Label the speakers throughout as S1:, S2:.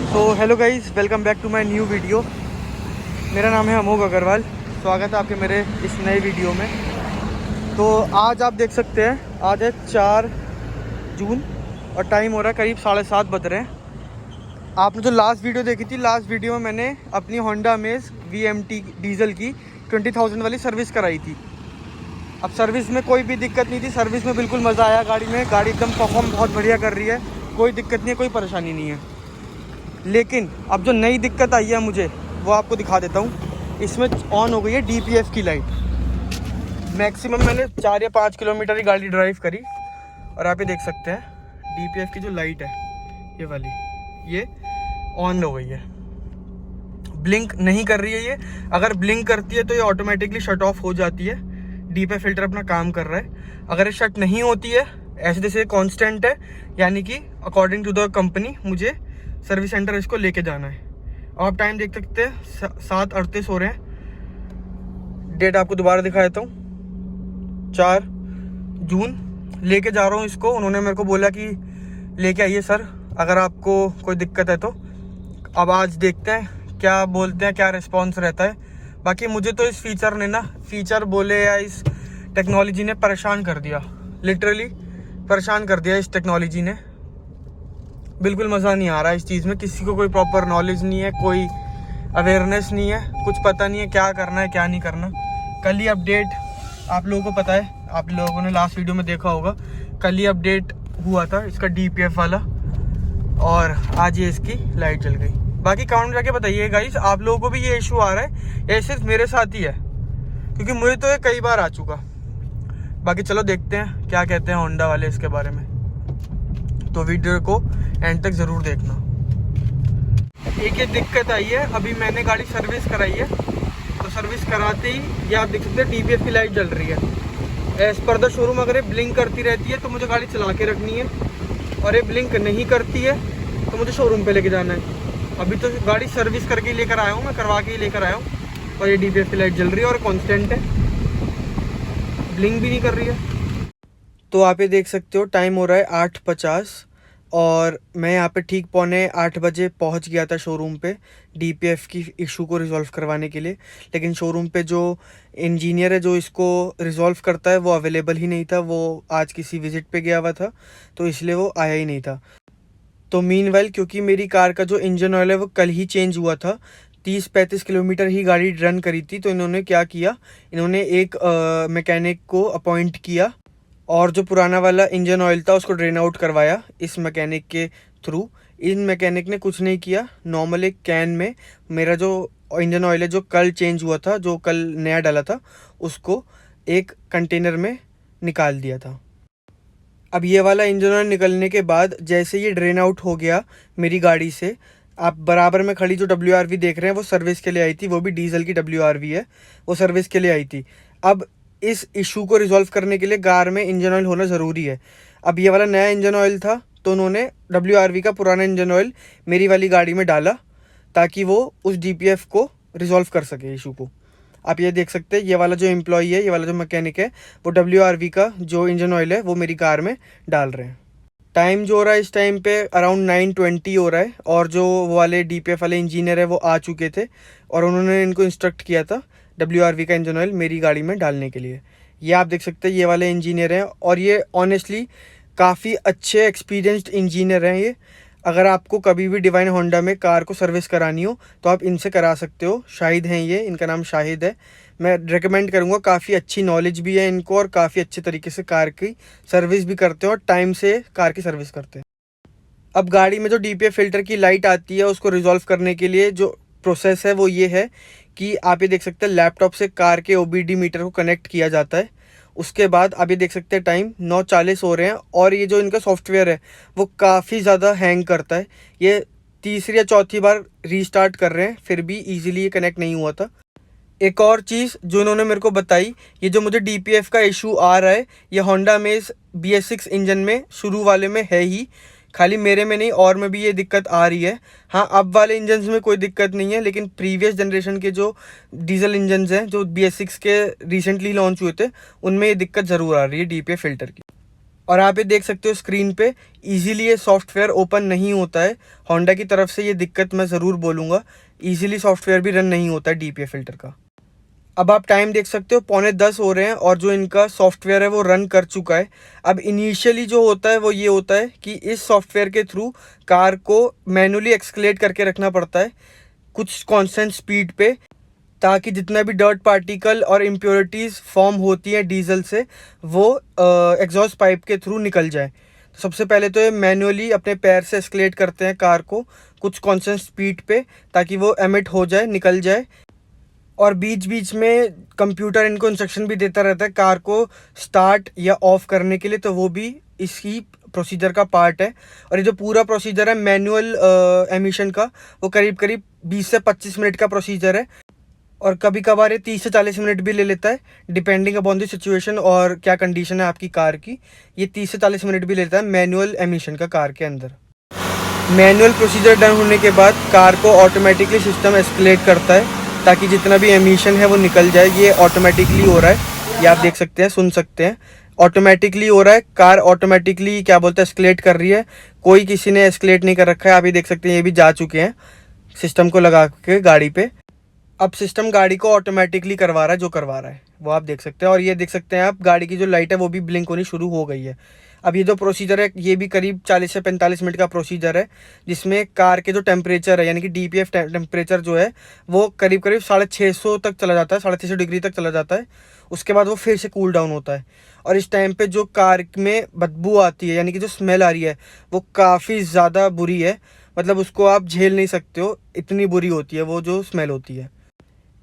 S1: तो hello guys, welcome back to my new video. मेरा नाम है अमोघ अग्रवाल। स्वागत है आपके मेरे इस नए वीडियो में। तो आज आप देख सकते हैं, आज है 4 जून और टाइम हो रहा है करीब 7:30 बज रहे हैं। आपने जो लास्ट वीडियो देखी थी, लास्ट वीडियो में मैंने अपनी होंडा अमेज VMT डीजल की 20,000 वाली सर्विस कराई थी। अब सर्विस में कोई भी दिक्कत नहीं थी, सर्विस में बिल्कुल मज़ा आया गाड़ी में। गाड़ी एकदम परफॉर्म बहुत बढ़िया कर रही है, कोई दिक्कत नहीं है, कोई परेशानी नहीं है। लेकिन अब जो नई दिक्कत आई है मुझे, वो आपको दिखा देता हूँ। इसमें ऑन हो गई है DPF की लाइट। मैक्सिमम मैंने 4 या 5 किलोमीटर ही गाड़ी ड्राइव करी और आप ये देख सकते हैं DPF की जो लाइट है ये वाली, ये ऑन हो गई है। ब्लिंक नहीं कर रही है ये। अगर ब्लिंक करती है तो ये ऑटोमेटिकली शट ऑफ हो जाती है। DPF फिल्टर अपना काम कर रहा है। अगर ये शट नहीं होती है, ऐसे जैसे कांस्टेंट है, यानी कि अकॉर्डिंग टू द कंपनी मुझे सर्विस सेंटर इसको लेके जाना है। अब आप टाइम देख सकते हैं 7:38 हो रहे हैं। डेट आपको दोबारा दिखा देता हूँ, 4 जून। लेके जा रहा हूँ इसको। उन्होंने मेरे को बोला कि लेके आइए सर, अगर आपको कोई दिक्कत है तो। अब आज देखते हैं क्या बोलते हैं, क्या रिस्पॉन्स रहता है। बाकी मुझे तो इस फीचर बोले या इस टेक्नोलॉजी ने परेशान कर दिया, लिटरली परेशान कर दिया इस टेक्नोलॉजी ने। बिल्कुल मज़ा नहीं आ रहा है इस चीज़ में। किसी को कोई प्रॉपर नॉलेज नहीं है, कोई अवेयरनेस नहीं है, कुछ पता नहीं है क्या करना है क्या नहीं करना। कल ही अपडेट, आप लोगों को पता है, आप लोगों ने लास्ट वीडियो में देखा होगा, कल ही अपडेट हुआ था इसका DPF वाला, और आज ये इसकी लाइट जल गई। बाकी कमेंट में जाके बताइए गाइस, आप लोगों को भी ये इशू आ रहा है या सिर्फ मेरे साथ ही है, क्योंकि मुझे तो ये कई बार आ चुका। बाकी चलो देखते हैं क्या कहते हैं होंडा वाले इसके बारे में। तो वीडियो को एंड तक ज़रूर देखना। एक ये दिक्कत आई है, अभी मैंने गाड़ी सर्विस कराई है, तो सर्विस कराते ही ये आप देख सकते हैं DPF की लाइट जल रही है। एज़ पर द शोरूम अगर ये ब्लिंक करती रहती है तो मुझे गाड़ी चला के रखनी है, और ये ब्लिंक नहीं करती है तो मुझे शोरूम पे लेके जाना है। अभी तो गाड़ी सर्विस करके ही लेकर आया हूँ, मैं करवा के ही लेकर आया हूँ, और ये DPF की लाइट जल रही है और कॉन्स्टेंट है, ब्लिंक भी नहीं कर रही है। तो आप ये देख सकते हो टाइम हो रहा है 8:50 और मैं यहाँ पे ठीक 7:45 बजे पहुँच गया था शोरूम पे DPF की इशू को रिज़ॉल्व करवाने के लिए। लेकिन शोरूम पे जो इंजीनियर है जो इसको रिज़ॉल्व करता है वो अवेलेबल ही नहीं था। वो आज किसी विज़िट पे गया हुआ था, तो इसलिए वो आया ही नहीं था। तो मीनवाइल, क्योंकि मेरी कार का जो इंजन ऑयल है वो कल ही चेंज हुआ था, 30-35 किलोमीटर ही गाड़ी रन करी थी, तो इन्होंने क्या किया, इन्होंने एक मैकेनिक को अपॉइंट किया और जो पुराना वाला इंजन ऑयल था उसको ड्रेन आउट करवाया इस मैकेनिक के थ्रू। इन मैकेनिक ने कुछ नहीं किया, नॉर्मल एक कैन में मेरा जो इंजन ऑयल है जो कल चेंज हुआ था, जो कल नया डाला था, उसको एक कंटेनर में निकाल दिया था। अब ये वाला इंजन ऑयल निकलने के बाद जैसे ये ड्रेन आउट हो गया मेरी गाड़ी से, आप बराबर में खड़ी जो WRV देख रहे हैं वो सर्विस के लिए आई थी, वो भी डीजल की WRV है, वो सर्विस के लिए आई थी। अब इस इशू को रिजॉल्व करने के लिए कार में इंजन ऑयल होना ज़रूरी है। अब ये वाला नया इंजन ऑयल था, तो उन्होंने WRV का पुराना इंजन ऑयल मेरी वाली गाड़ी में डाला ताकि वो उस DPF को रिजॉल्व कर सके इशू को। आप ये देख सकते हैं, ये वाला जो एम्प्लॉई है, ये वाला जो मैकेनिक है, वो WRV का जो इंजन ऑयल है वो मेरी कार में डाल रहे हैं। टाइम जो हो रहा है इस टाइम पे अराउंड 9:20 हो रहा है, और जो वो वाले DPF वाले इंजीनियर है वो आ चुके थे और उन्होंने इनको इंस्ट्रक्ट किया था WRV का इंजन ऑयल मेरी गाड़ी में डालने के लिए। ये आप देख सकते हैं, ये वाले इंजीनियर हैं, और ये ऑनेस्टली काफ़ी अच्छे एक्सपीरियंस्ड इंजीनियर हैं ये। अगर आपको कभी भी डिवाइन होंडा में कार को सर्विस करानी हो तो आप इनसे करा सकते हो। शाहिद हैं ये, इनका नाम शाहिद है। मैं रेकमेंड करूँगा, काफ़ी अच्छी नॉलेज भी है इनको और काफ़ी अच्छे तरीके से कार की सर्विस भी करते हैं और टाइम से कार की सर्विस करते हैं। अब गाड़ी में जो DPF फिल्टर की लाइट आती है उसको रिजॉल्व करने के लिए जो प्रोसेस है वो ये है कि आप ये देख सकते हैं, लैपटॉप से कार के OBD मीटर को कनेक्ट किया जाता है। उसके बाद आप ये देख सकते हैं टाइम 9:40 हो रहे हैं, और ये जो इनका सॉफ्टवेयर है वो काफ़ी ज़्यादा हैंग करता है। ये तीसरी या चौथी बार रीस्टार्ट कर रहे हैं, फिर भी ईजिली ये कनेक्ट नहीं हुआ था। एक और चीज़ जो इन्होंने मेरे को बताई, ये जो मुझे DPF का इशू आ रहा है ये होंडा अमेज BS6 इंजन में शुरू वाले में है ही, खाली मेरे में नहीं और में भी ये दिक्कत आ रही है। हाँ, अब वाले इंजन्स में कोई दिक्कत नहीं है, लेकिन प्रीवियस जनरेशन के जो डीजल इंजन्स हैं जो BS6 के रिसेंटली लॉन्च हुए थे, उनमें ये दिक्कत ज़रूर आ रही है DPF फिल्टर की। और आप ये देख सकते हो स्क्रीन पे इजीली ये सॉफ्टवेयर ओपन नहीं होता है। होंडा की तरफ से ये दिक्कत मैं ज़रूर बोलूँगा, इजीली सॉफ्टवेयर भी रन नहीं होता है DPF फ़िल्टर का। अब आप टाइम देख सकते हो 9:45 हो रहे हैं और जो इनका सॉफ्टवेयर है वो रन कर चुका है। अब इनिशियली जो होता है वो ये होता है कि इस सॉफ्टवेयर के थ्रू कार को मैनुअली एक्सकलेट करके रखना पड़ता है कुछ कांस्टेंट स्पीड पे, ताकि जितना भी डर्ट पार्टिकल और इम्प्योरिटीज़ फॉर्म होती हैं डीजल से वो एग्जॉस्ट पाइप के थ्रू निकल जाए। तो सबसे पहले तो ये मैनुअली अपने पैर से एस्केलेट करते हैं कार को कुछ कांस्टेंट स्पीड पे, ताकि वो एमिट हो जाए, निकल जाए। और बीच बीच में कंप्यूटर इनको इंस्ट्रक्शन भी देता रहता है कार को स्टार्ट या ऑफ करने के लिए, तो वो भी इसी प्रोसीजर का पार्ट है। और ये जो पूरा प्रोसीजर है मैनुअल एमिशन का, वो करीब करीब 20 से 25 मिनट का प्रोसीजर है। और कभी कभार ये 30 से 40 मिनट भी ले लेता है, डिपेंडिंग अपॉन द सिचुएशन और क्या कंडीशन है आपकी कार की। ये 30 से 40 मिनट भी लेता है मैनुअल एमिशन का कार के अंदर। मैनुअल प्रोसीजर डन होने के बाद कार को ऑटोमेटिकली सिस्टम एस्केलेट करता है ताकि जितना भी एमिशन है वो निकल जाए। ये ऑटोमेटिकली हो रहा है, ये आप देख सकते हैं, सुन सकते हैं, ऑटोमेटिकली हो रहा है। कार ऑटोमेटिकली क्या बोलते हैं एस्केलेट कर रही है, कोई किसी ने एस्केलेट नहीं कर रखा है। आप ये देख सकते हैं, ये भी जा चुके हैं सिस्टम को लगा के गाड़ी पे। अब सिस्टम गाड़ी को ऑटोमेटिकली करवा रहा है, जो करवा रहा है वो आप देख सकते हैं। और ये देख सकते हैं आप गाड़ी की जो लाइट है वो भी ब्लिंक होनी शुरू हो गई है। अब ये जो प्रोसीजर है ये भी करीब 40 से 45 मिनट का प्रोसीजर है, जिसमें कार के जो टेम्परेचर है यानी कि DPF टेम्परेचर जो है वो करीब करीब 650 तक चला जाता है, 650 डिग्री तक चला जाता है। उसके बाद वो फिर से कूल डाउन होता है। और इस टाइम पे जो कार में बदबू आती है यानी कि जो स्मेल आ रही है वो काफ़ी ज़्यादा बुरी है, मतलब उसको आप झेल नहीं सकते हो, इतनी बुरी होती है वो जो स्मेल होती है।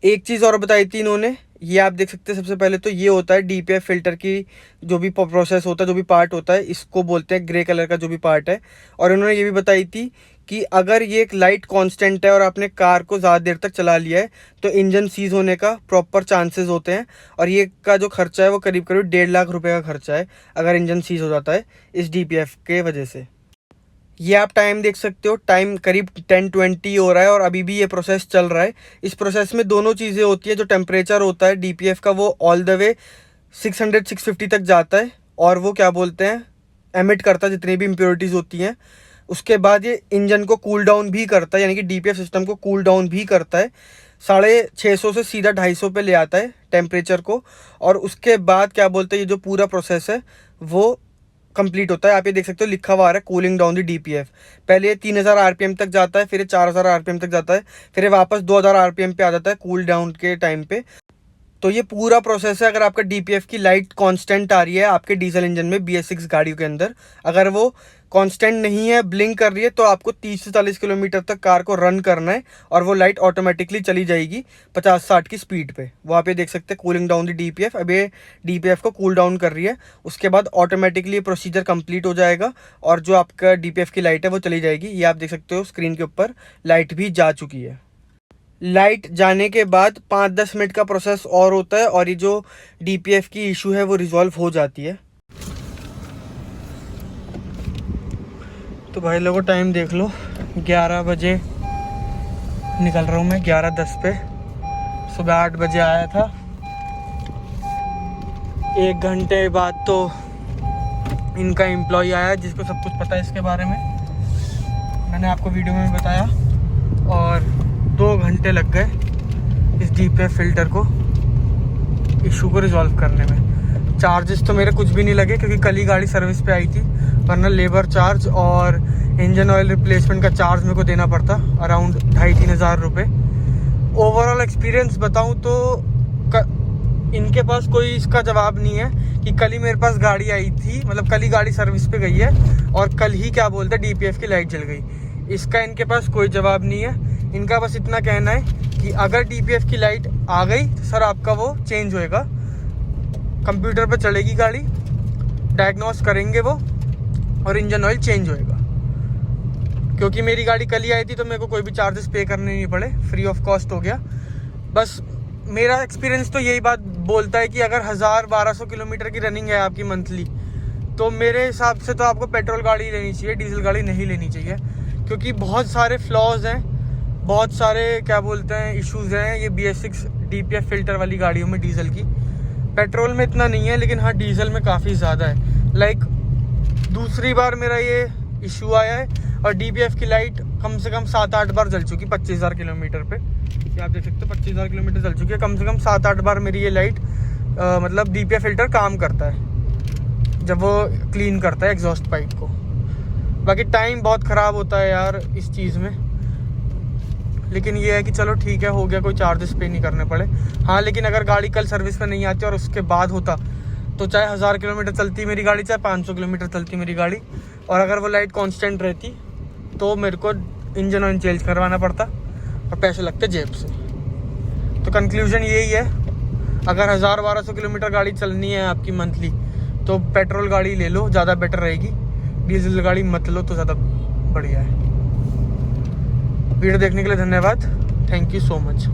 S1: एक चीज़ और बताई थी इन्होंने, ये आप देख सकते हैं। सबसे पहले तो ये होता है DPF फ़िल्टर की जो भी प्रोसेस होता है, जो भी पार्ट होता है, इसको बोलते हैं ग्रे कलर का जो भी पार्ट है। और इन्होंने ये भी बताई थी कि अगर ये एक लाइट कांस्टेंट है और आपने कार को ज़्यादा देर तक चला लिया है तो इंजन सीज होने का प्रॉपर चांसेस होते हैं। और ये का जो खर्चा है वो करीब करीब 1.5 लाख रुपये का खर्चा है अगर इंजन सीज हो जाता है इस DPF के वजह से। ये आप टाइम देख सकते हो, टाइम करीब 10:20 हो रहा है और अभी भी ये प्रोसेस चल रहा है। इस प्रोसेस में दोनों चीज़ें होती है, जो टेम्परेचर होता है DPF का वो ऑल द वे 600-650 तक जाता है और वो क्या बोलते हैं एमिट करता है जितनी भी इम्प्योरिटीज़ होती हैं। उसके बाद ये इंजन को कूल डाउन भी करता है, यानी कि DPF सिस्टम को कूल डाउन भी करता है। 650 से सीधा 250 पे ले आता है टेम्परेचर को। और उसके बाद क्या बोलते हैं ये जो पूरा प्रोसेस है वो कंप्लीट होता है। आप ये देख सकते हो लिखा हुआ आ रहा है कूलिंग डाउन द DPF। पहले ये 3000 RPM तक जाता है, फिर ये 4000 RPM तक जाता है, फिर ये वापस 2000 RPM पे आ जाता है कूल डाउन के टाइम पे। तो ये पूरा प्रोसेस है। अगर आपका DPF की लाइट कांस्टेंट आ रही है आपके डीजल इंजन में BS6 गाड़ियों के अंदर, अगर वो कांस्टेंट नहीं है, ब्लिंक कर रही है, तो आपको 30 से 40 किलोमीटर तक कार को रन करना है और वो लाइट ऑटोमेटिकली चली जाएगी 50-60 की स्पीड पे। वो आप ये देख सकते हैं कूलिंग डाउन द DPF। अब ये DPF को कूल डाउन कर रही है, उसके बाद ऑटोमेटिकली ये प्रोसीजर कंप्लीट हो जाएगा और जो आपका DPF की लाइट है वो चली जाएगी। ये आप देख सकते हो स्क्रीन के ऊपर लाइट भी जा चुकी है। लाइट जाने के बाद 5-10 मिनट का प्रोसेस और होता है और ये जो DPF की इशू है वो रिजॉल्व हो जाती है। तो भाई लोगों टाइम देख लो, 11 बजे निकल रहा हूँ मैं, 11:10 पे। सुबह 8 बजे आया था। 1 घंटे बाद तो इनका एम्प्लॉय आया जिसको सब कुछ पता है इसके बारे में, मैंने आपको वीडियो में बताया। और 2 घंटे लग गए इस DPF फ़िल्टर को इशू को रिजॉल्व करने में। चार्जेस तो मेरे कुछ भी नहीं लगे क्योंकि कल ही गाड़ी सर्विस पे आई थी, वरना लेबर चार्ज और इंजन ऑयल रिप्लेसमेंट का चार्ज मेरे को देना पड़ता अराउंड 2,500-3 हज़ार रुपये। ओवरऑल एक्सपीरियंस बताऊं तो इनके पास कोई इसका जवाब नहीं है कि कल ही मेरे पास गाड़ी आई थी, मतलब कल ही गाड़ी सर्विस पे गई है और कल ही क्या बोलते हैं DPF की लाइट जल गई। इसका इनके पास कोई जवाब नहीं है। इनका बस इतना कहना है कि अगर DPF की लाइट आ गई तो सर आपका वो चेंज होएगा, कंप्यूटर पे चलेगी गाड़ी, डायग्नोस करेंगे वो और इंजन ऑयल चेंज होएगा। क्योंकि मेरी गाड़ी कल ही आई थी तो मेरे को कोई भी चार्जेस पे करने नहीं पड़े, फ्री ऑफ कॉस्ट हो गया। बस मेरा एक्सपीरियंस तो यही बात बोलता है कि अगर 1000-1200 किलोमीटर की रनिंग है आपकी मंथली, तो मेरे हिसाब से तो आपको पेट्रोल गाड़ी लेनी चाहिए, डीजल गाड़ी नहीं लेनी चाहिए। क्योंकि बहुत सारे फ्लॉज हैं, बहुत सारे क्या बोलते हैं इश्यूज़ हैं ये BS6 DPF फ़िल्टर वाली गाड़ियों में डीजल की। पेट्रोल में इतना नहीं है लेकिन हाँ डीजल में काफ़ी ज़्यादा है। लाइक दूसरी बार मेरा ये इशू आया है। और DPF की लाइट कम से कम 7-8 बार जल चुकी 25,000 किलोमीटर पे। ये आप देख सकते हो 25,000 किलोमीटर जल चुकी है। कम से कम 7-8 बार मेरी ये लाइट मतलब DPF फिल्टर काम करता है जब वो क्लीन करता है एग्जॉस्ट पाइप को। बाकी टाइम बहुत ख़राब होता है यार इस चीज़ में, लेकिन ये है कि चलो ठीक है, हो गया, कोई चार्जेस पे नहीं करने पड़े। हाँ, लेकिन अगर गाड़ी कल सर्विस पे नहीं आती और उसके बाद होता तो चाहे 1000 किलोमीटर चलती मेरी गाड़ी, चाहे 500 किलोमीटर चलती मेरी गाड़ी, और अगर वो लाइट कांस्टेंट रहती तो मेरे को इंजन ऑयल चेंज करवाना पड़ता और पैसे लगते जेब से। तो कंक्लूजन यही है, अगर 1000-1200 किलोमीटर गाड़ी चलनी है आपकी मंथली तो पेट्रोल गाड़ी ले लो, ज़्यादा बेटर रहेगी। डीजल गाड़ी मत लो तो ज़्यादा बढ़िया है। वीडियो देखने के लिए धन्यवाद। Thank you so much.